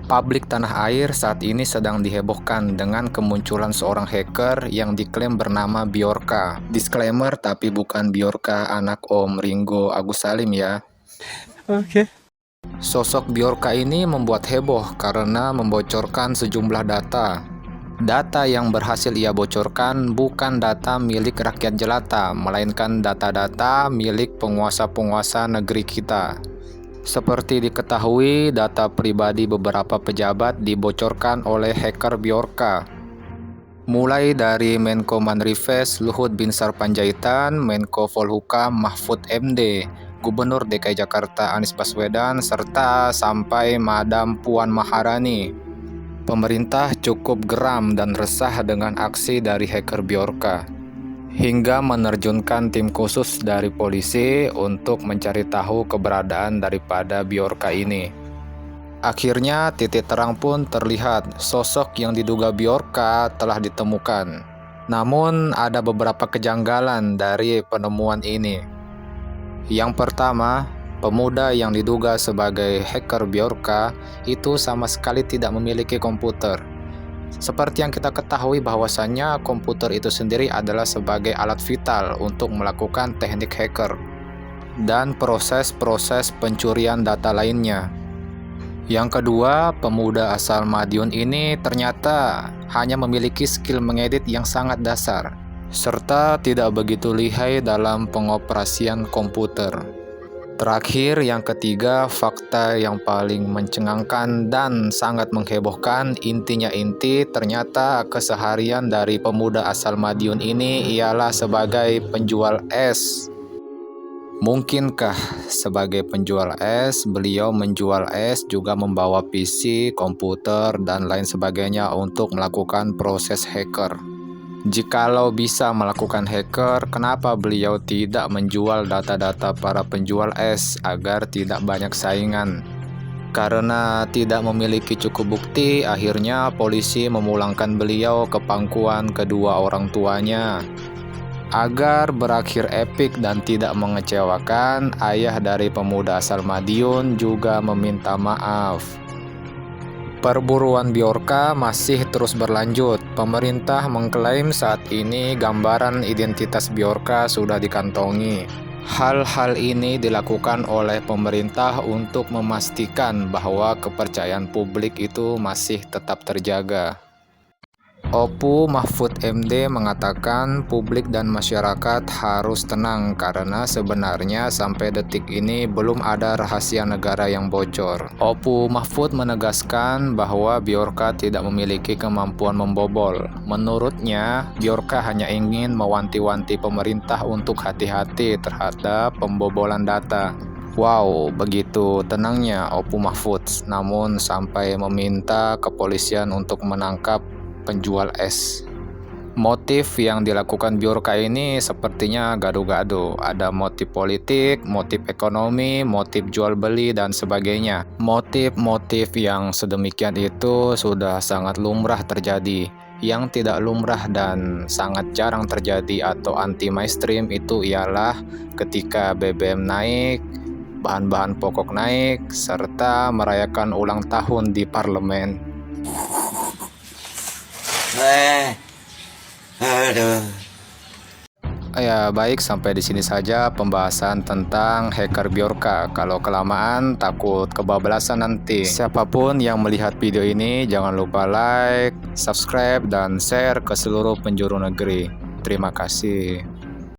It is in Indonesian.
Publik tanah air saat ini sedang dihebohkan dengan kemunculan seorang hacker yang diklaim bernama Bjorka. Disclaimer, tapi bukan Bjorka anak Om Ringo Agus Salim ya. Oke. Sosok Bjorka ini membuat heboh karena membocorkan sejumlah data. Data yang berhasil ia bocorkan bukan data milik rakyat jelata, melainkan data-data milik penguasa-penguasa negeri kita. Seperti diketahui, data pribadi beberapa pejabat dibocorkan oleh hacker Bjorka. Mulai dari Menko Manrifes Luhut Binsar Panjaitan, Menko Polhukam Mahfud MD, Gubernur DKI Jakarta Anies Baswedan, serta sampai Madam Puan Maharani. Pemerintah cukup geram dan resah dengan aksi dari hacker Bjorka, hingga menerjunkan tim khusus dari polisi untuk mencari tahu keberadaan daripada Bjorka ini. Akhirnya titik terang pun terlihat, sosok yang diduga Bjorka telah ditemukan. Namun ada beberapa kejanggalan dari penemuan ini. Yang pertama, pemuda yang diduga sebagai hacker Bjorka itu sama sekali tidak memiliki komputer. Seperti yang kita ketahui bahwasannya komputer itu sendiri adalah sebagai alat vital untuk melakukan teknik hacker dan proses-proses pencurian data lainnya. Yang kedua, pemuda asal Madiun ini ternyata hanya memiliki skill mengedit yang sangat dasar, serta tidak begitu lihai dalam pengoperasian komputer. Terakhir, yang ketiga, fakta yang paling mencengangkan dan sangat menghebohkan, ternyata keseharian dari pemuda asal Madiun ini ialah sebagai penjual es. Mungkinkah sebagai penjual es, beliau menjual es juga membawa PC, komputer, dan lain sebagainya untuk melakukan proses hacker? Jikalau bisa melakukan hacker, kenapa beliau tidak menjual data-data para penjual es agar tidak banyak saingan? Karena tidak memiliki cukup bukti, akhirnya polisi memulangkan beliau ke pangkuan kedua orang tuanya. Agar berakhir epik dan tidak mengecewakan, ayah dari pemuda asal Madiun juga meminta maaf. Perburuan Bjorka masih terus berlanjut. Pemerintah mengklaim saat ini gambaran identitas Bjorka sudah dikantongi. Hal-hal ini dilakukan oleh pemerintah untuk memastikan bahwa kepercayaan publik itu masih tetap terjaga. Opu Mahfud MD mengatakan publik dan masyarakat harus tenang karena sebenarnya sampai detik ini belum ada rahasia negara yang bocor. Opu Mahfud menegaskan bahwa Bjorka tidak memiliki kemampuan membobol. Menurutnya, Bjorka hanya ingin mewanti-wanti pemerintah untuk hati-hati terhadap pembobolan data. Wow, begitu tenangnya Opu Mahfud, namun sampai meminta kepolisian untuk menangkap penjual es. Motif yang dilakukan Bjorka ini sepertinya gado-gado. Ada motif politik, motif ekonomi, motif jual beli, dan sebagainya. Motif-motif yang sedemikian itu sudah sangat lumrah terjadi. Yang tidak lumrah dan sangat jarang terjadi atau anti mainstream itu ialah ketika BBM naik, bahan-bahan pokok naik, serta merayakan ulang tahun di parlemen. Aduh. Ya baik, sampai di sini saja pembahasan tentang hacker Bjorka. Kalau kelamaan takut kebablasan nanti. Siapapun yang melihat video ini jangan lupa like, subscribe, dan share ke seluruh penjuru negeri. Terima kasih.